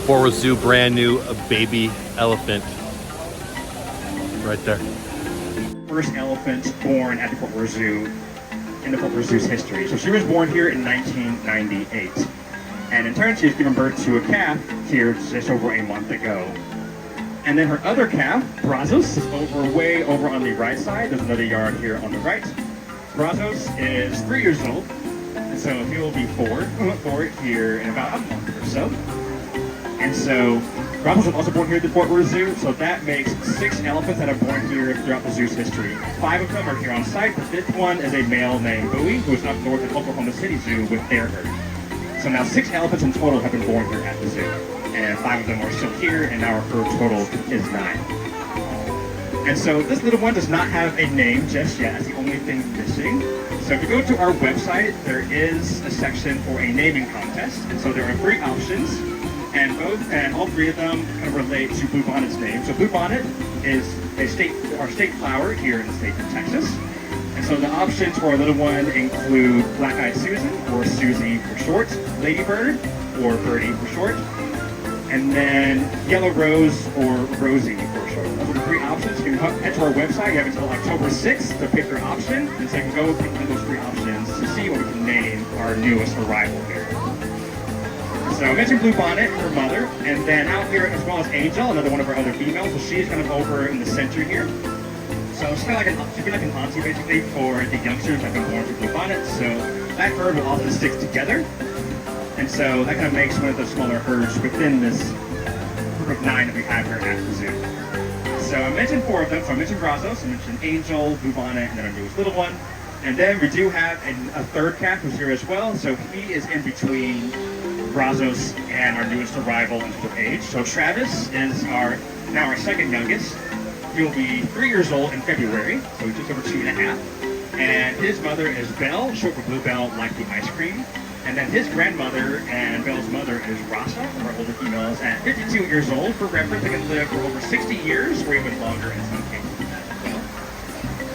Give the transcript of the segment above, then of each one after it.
Fort Worth Zoo, brand new baby elephant right there. First elephant born at the Fort Worth Zoo in the Fort Worth Zoo's history. So she was born here in 1998. And in turn, she's given birth to a calf here just over a month ago. And then her other calf, Brazos, is way over on the right side. There's another yard here on the right. Brazos is 3 years old, and so he will be four here in about a month or so. And so Brazos was also born here at the Fort Worth Zoo, so that makes 6 elephants that are born here throughout the zoo's history. 5 of them are here on site. The 5th one is a male named Bowie, who's up north at Oklahoma City Zoo with their herd. So now 6 elephants in total have been born here at the zoo, and 5 of them are still here, and our herd total is 9. And so this little one does not have a name just yet. That's the only thing missing. So if you go to our website, there is a section for a naming contest. And so there are 3 options, and all 3 of them kind of relate to Bluebonnet's name. So Bluebonnet is our state flower here in the state of Texas. And so the options for our little one include Black-Eyed Susan, or Susie for short, Ladybird, or Birdie for short, and then Yellow Rose, or Rosie for short. Those are the 3 options. You can head to our website. You have until October 6th to pick your option. And so you can go pick one of those 3 options to see what we can name our newest arrival here. So I mentioned Bluebonnet, her mother, and then out here as well as Angel, another one of our other females. So she's kind of over in the center here. So she's kind of she'd be like an auntie basically for the youngsters that have been born to Bluebonnet. So that herd will often stick together. And so that kind of makes one of the smaller herds within this group of 9 that we have here at the zoo. So I mentioned 4 of them. So I mentioned Brazos, I mentioned Angel, Bluebonnet, and then our newest little one. And then we do have a 3rd calf who's here as well. So he is in between Brazos and our newest arrival in terms of age. So Travis is now our 2nd youngest. He'll be 3 years old in February, so he's just over 2.5. And his mother is Belle, short for Bluebell, like the ice cream. And then his grandmother and Belle's mother is Rasa, one of our older females, at 52 years old. For reference, they can live for over 60 years, or even longer in some cases as well.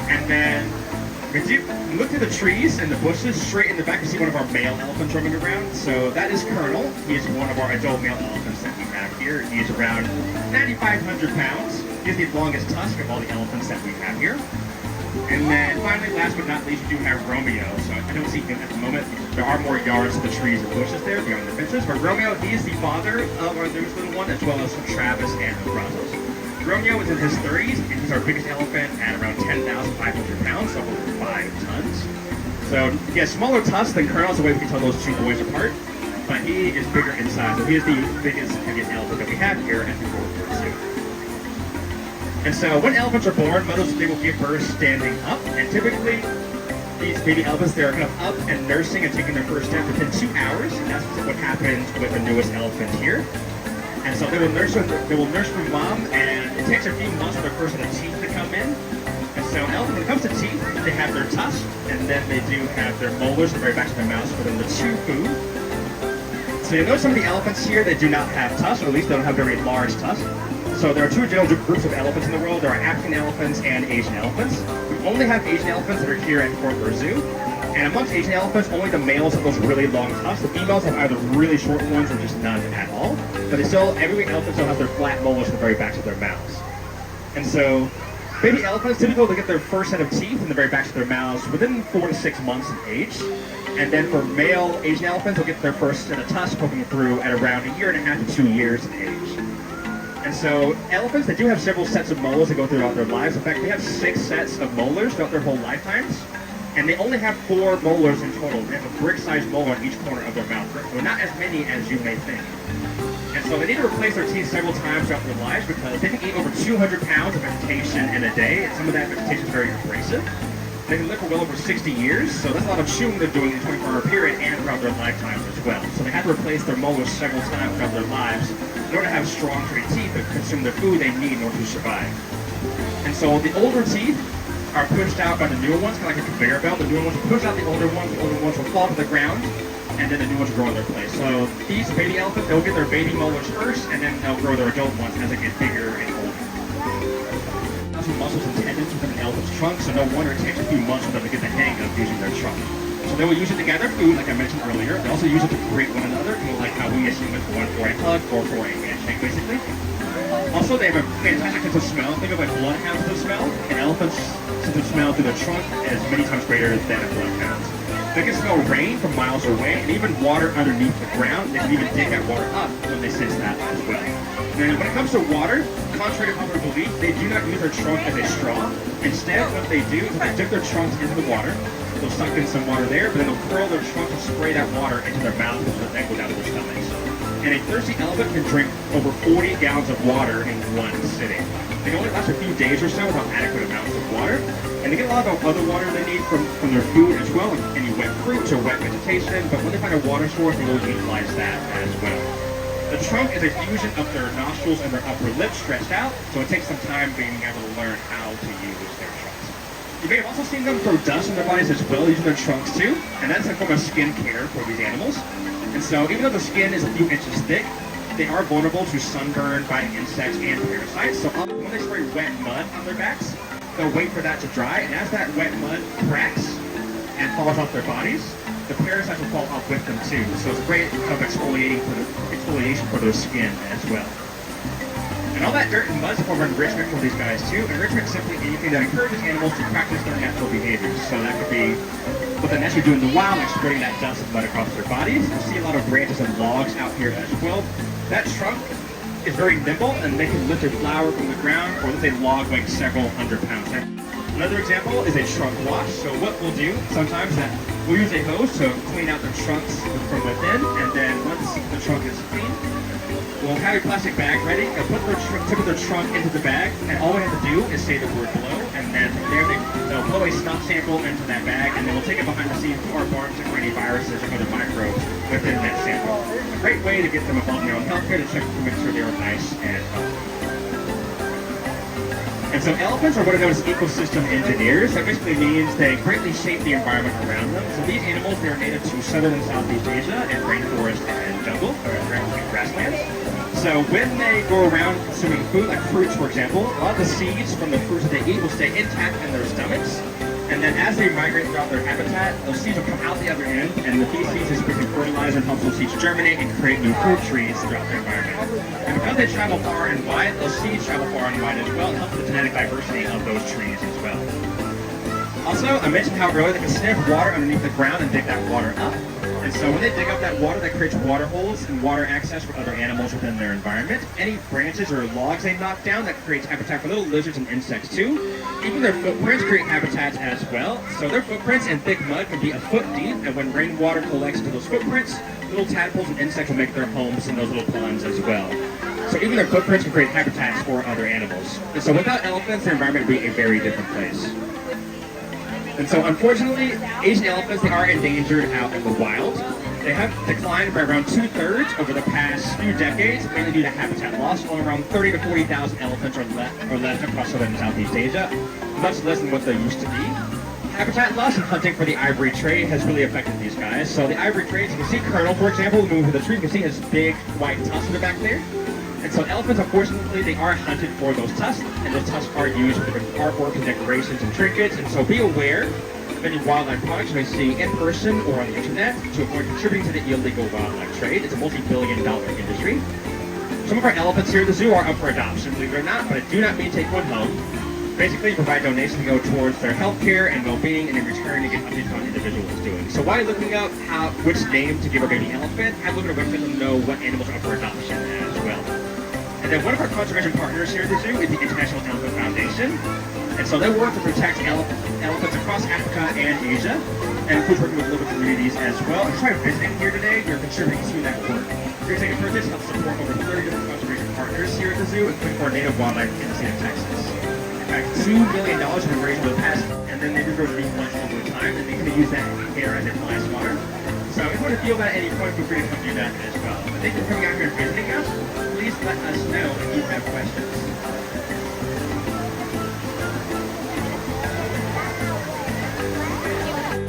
And then we look through the trees and the bushes. Straight in the back, you see one of our male elephants roaming around. So that is Colonel. He is one of our adult male elephants that we have here. He is around 9,500 pounds. He has the longest tusk of all the elephants that we have here. And then finally, last but not least, we do have Romeo. So I don't see him at the moment. There are more yards to the trees and bushes there beyond the fences. But Romeo, he is the father of our newest little one, as well as Travis and Brazos. Romeo is in his 30s, and he's our biggest elephant at around 10,500 pounds, so over 5 tons. So he has smaller tusks than Colonel, so the way we can tell those 2 boys apart. But he is bigger in size, so he is the biggest, heaviest elephant that we have here at the Fort Worth Zoo. And so when elephants are born, mothers, they will give birth standing up, and typically these baby elephants, they're kind of up and nursing and taking their first step within 2 hours, and that's what happens with the newest elephant here. And so they will nurse from mom, and it takes a few months for their first set of teeth to come in. And so when it comes to teeth, they have their tusks, and then they do have their molars, the very back of their mouths, for them to chew food. So you'll notice some of the elephants here, they do not have tusks, or at least they don't have very large tusks. So there are 2 general groups of elephants in the world. There are African elephants and Asian elephants. We only have Asian elephants that are here at Fort Worth Zoo. And amongst Asian elephants, only the males have those really long tusks. The females have either really short ones or just none at all. But every elephant still has their flat molars at the very backs of their mouths. And so baby elephants typically will get their first set of teeth in the very backs of their mouths within 4 to 6 months of age. And then for male Asian elephants, they'll get their first set of tusks poking through at around 1.5 to 2 years of age. And so elephants, they do have several sets of molars that go throughout their lives. In fact, they have 6 sets of molars throughout their whole lifetimes. And they only have 4 molars in total. They have a brick-sized molar on each corner of their mouth. So not as many as you may think. And so they need to replace their teeth several times throughout their lives because they can eat over 200 pounds of vegetation in a day. And some of that vegetation is very abrasive. They can live for well over 60 years, so that's a lot of chewing they're doing in a 24-hour period and throughout their lifetimes as well. So they have to replace their molars several times throughout their lives in order to have strong, straight teeth that consume the food they need in order to survive. And so the older teeth are pushed out by the newer ones, kind of like a conveyor belt. The newer ones will push out the older ones will fall to the ground, and then the new ones will grow in their place. So these baby elephants, they'll get their baby molars first, and then they'll grow their adult ones as they get bigger and older. Muscles and tendons within an elephant's trunk, so no wonder it takes a few months for them to get the hang of using their trunk. So they will use it to gather food, like I mentioned earlier. They also use it to greet one another, kind of like how we as humans want for a hug or for a handshake, basically. Also, they have a fantastic sense of smell. Think of like bloodhounds to smell. An elephant's sense of smell through their trunk is many times greater than a bloodhound's. They can smell rain from miles away, and even water underneath the ground. They can even dig that water up when they sense that as well. And when it comes to water, contrary to popular belief, they do not use their trunk as a straw. Instead, what they do is they dip their trunks into the water. They'll suck in some water there, but then they'll curl their trunk and spray that water into their mouth so that they go down to their stomachs. And a thirsty elephant can drink over 40 gallons of water in one sitting. They can only last a few days or so without adequate amounts of water. And they get a lot of other water they need from their food as well, like any wet fruits or wet vegetation. But when they find a water source, they will utilize that as well. The trunk is a fusion of their nostrils and their upper lip stretched out, so it takes some time being able to learn how to use their trunks. You may have also seen them throw dust on their bodies as well, using their trunks too, and that's a form of skin care for these animals. And so even though the skin is a few inches thick, they are vulnerable to sunburn, biting insects, and parasites. So when they spray wet mud on their backs, they'll wait for that to dry, and as that wet mud cracks and falls off their bodies, the parasites will fall off with them too. So it's a great kind of exfoliation for their skin as well. And all that dirt and mud is a form of enrichment for these guys too. Enrichment is simply anything that encourages animals to practice their natural behaviors. So that could be what they naturally do in the wild, like spreading that dust and mud across their bodies. You see a lot of branches and logs out here as well. That trunk is very nimble, and they can lift a flower from the ground, or let's say log weighing several hundred pounds. Another example is a trunk wash. So what we'll do sometimes is that we'll use a hose to clean out the trunks from within, and then once the trunk is clean, we'll have a plastic bag ready and put their trunk into the bag, and all we have to do is say the word blow, and then from there they'll blow a snot sample into that bag, and then we'll take it behind the scenes to our farm to for any viruses or other microbes within that sample. A great way to get them involved in their own healthcare, to check to make sure they are nice and healthy. And so elephants are what are known as ecosystem engineers. That basically means they greatly shape the environment around them. So these animals, they are native to southern and Southeast Asia and rainforest and jungle, or grasslands. So when they go around consuming food, like fruits for example, a lot of the seeds from the fruits that they eat will stay intact in their stomachs. And then as they migrate throughout their habitat, those seeds will come out the other end, and the feces is basically fertilizer and helps those seeds germinate and create new fruit trees throughout their environment. And because they travel far and wide, those seeds travel far and wide as well, and help the genetic diversity of those trees as well. Also, I mentioned how earlier they can sniff water underneath the ground and dig that water up. And so when they dig up that water, that creates water holes and water access for other animals within their environment. Any branches or logs they knock down, that creates habitat for little lizards and insects too. Even their footprints create habitats as well. So their footprints in thick mud can be a foot deep, and when rainwater collects into those footprints, little tadpoles and insects will make their homes in those little ponds as well. So even their footprints can create habitats for other animals. And so without elephants, their environment would be a very different place. And so unfortunately, Asian elephants, they are endangered out in the wild. They have declined by around 2/3 over the past few decades, mainly due to habitat loss. Only around 30 to 40,000 elephants are left across southern and Southeast Asia, much less than what they used to be. Habitat loss and hunting for the ivory trade has really affected these guys. So the ivory trade, you can see Colonel, for example, moving to the tree. You can see his big white tusks in the back there. And so elephants, unfortunately, they are hunted for those tusks, and those tusks are used for different artwork and decorations and trinkets. And so be aware of any wildlife products you may see in person or on the internet to avoid contributing to the illegal wildlife trade. It's a multi-billion-dollar industry. Some of our elephants here at the zoo are up for adoption, believe it or not, but I do not mean take one home. Basically, provide donations to go towards their health care and well-being, and in return, to get updates on what the individual is doing. So while you're looking up which name to give a baby elephant, have a look at our website to know what animals are up for adoption as well. And then one of our conservation partners here at the zoo is the International Elephant Foundation. And so they work to protect elephants across Africa and Asia, and includes working with local communities as well. If you're trying to visit here today, you're contributing to that work. If you're taking purchase, help support over 30 different conservation partners here at the zoo, including for native wildlife in the state of Texas. In fact, $2 million have been raised over the past, and then they just grow to be much over time, and they can use that here as a fly swatter. So if you want to feel that at any point, feel free to come do that as well. But thank you for coming out here and visiting us. Please let us know if you have questions.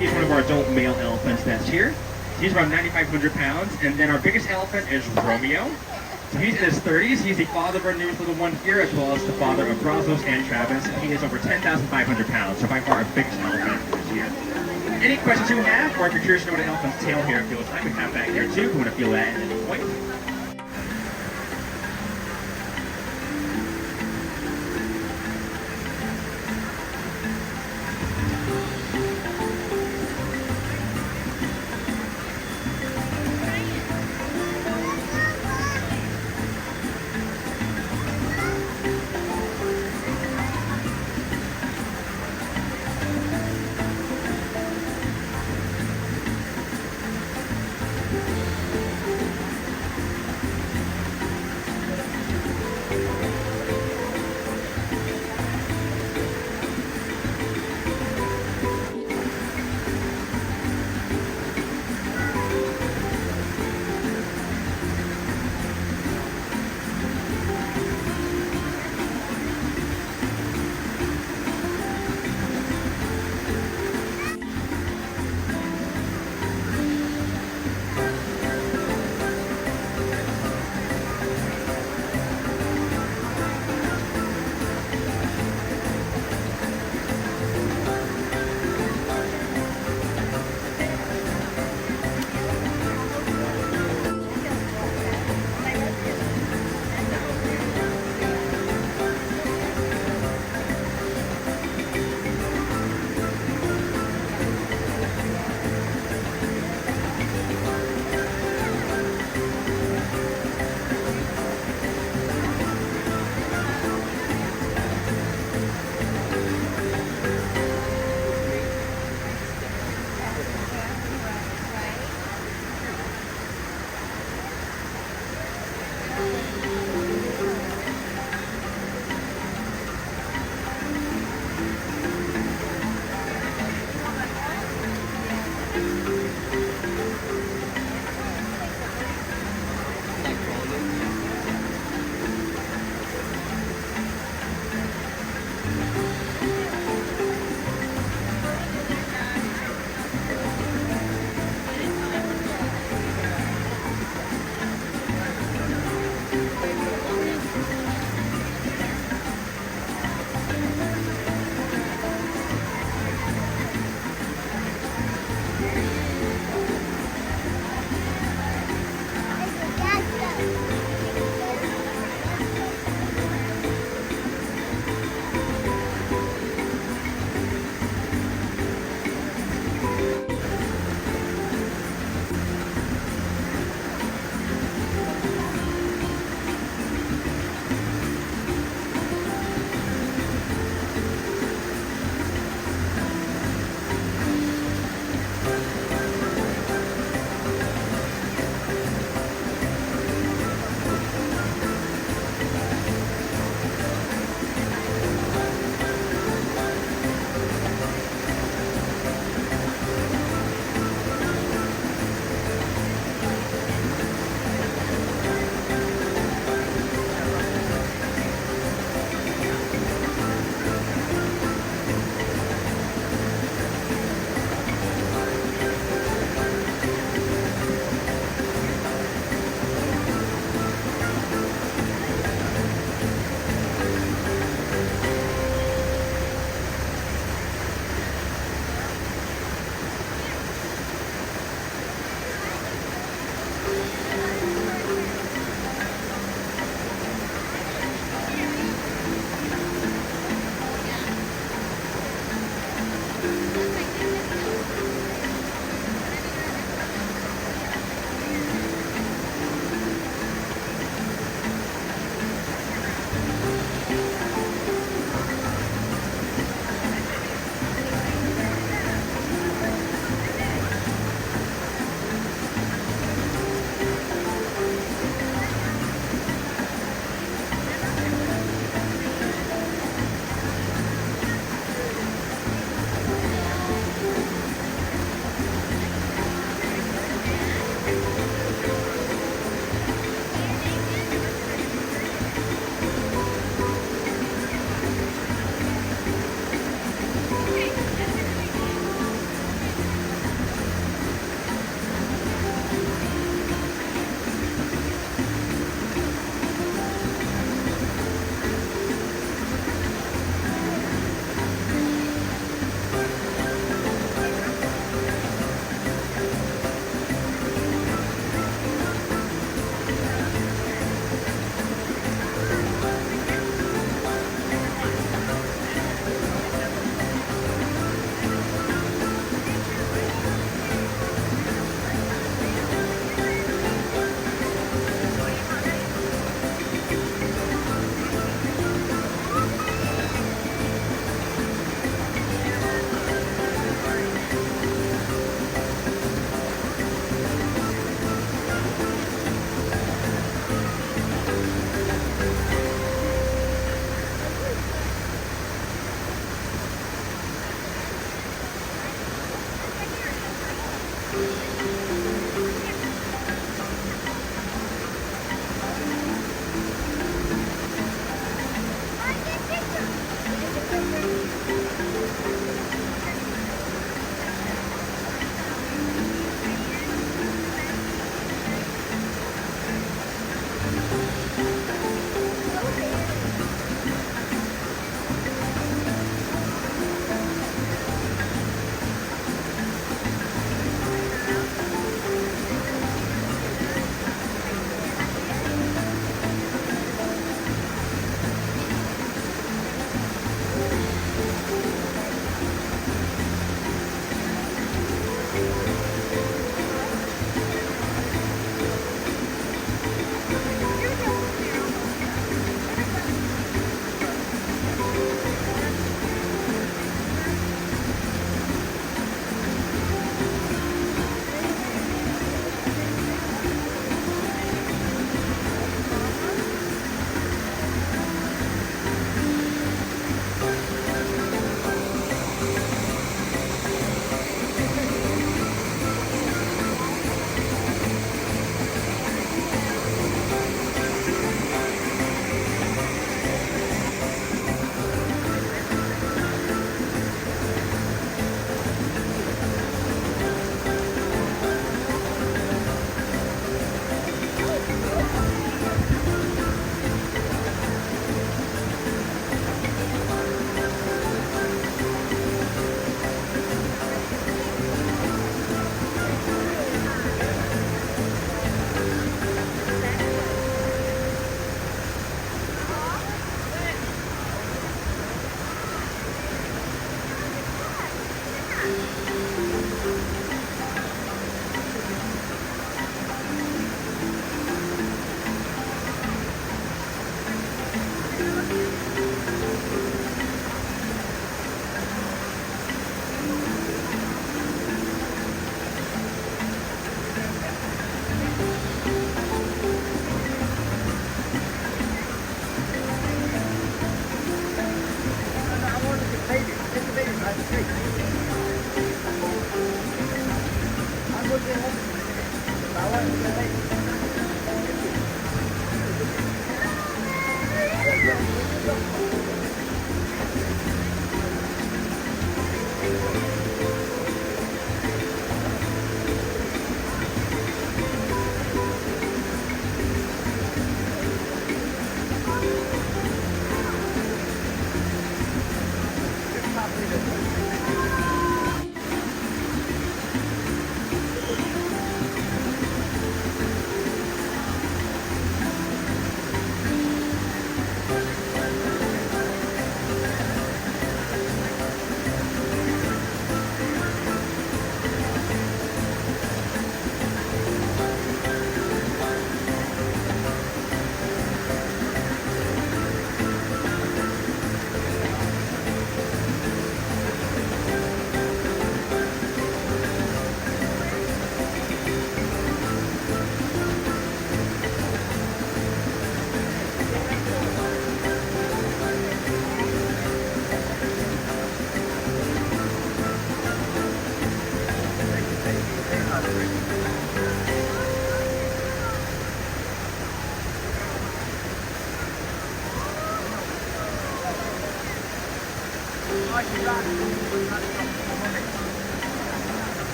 He's one of our adult male elephants that's here. He's around 9,500 pounds, and then our biggest elephant is Romeo. So he's in his 30s. He's the father of our newest little one here, as well as the father of Brazos and Travis. And he is over 10,500 pounds, so by far our biggest elephant is here. any questions you have, or if you're curious to know what an elephant's tail hair feels like, we have that here too. If you want to feel that at any point.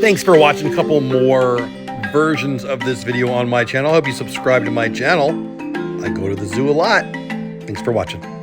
Thanks for watching a couple more versions of this video on my channel. I hope you subscribe to my channel. I go to the zoo a lot. Thanks for watching.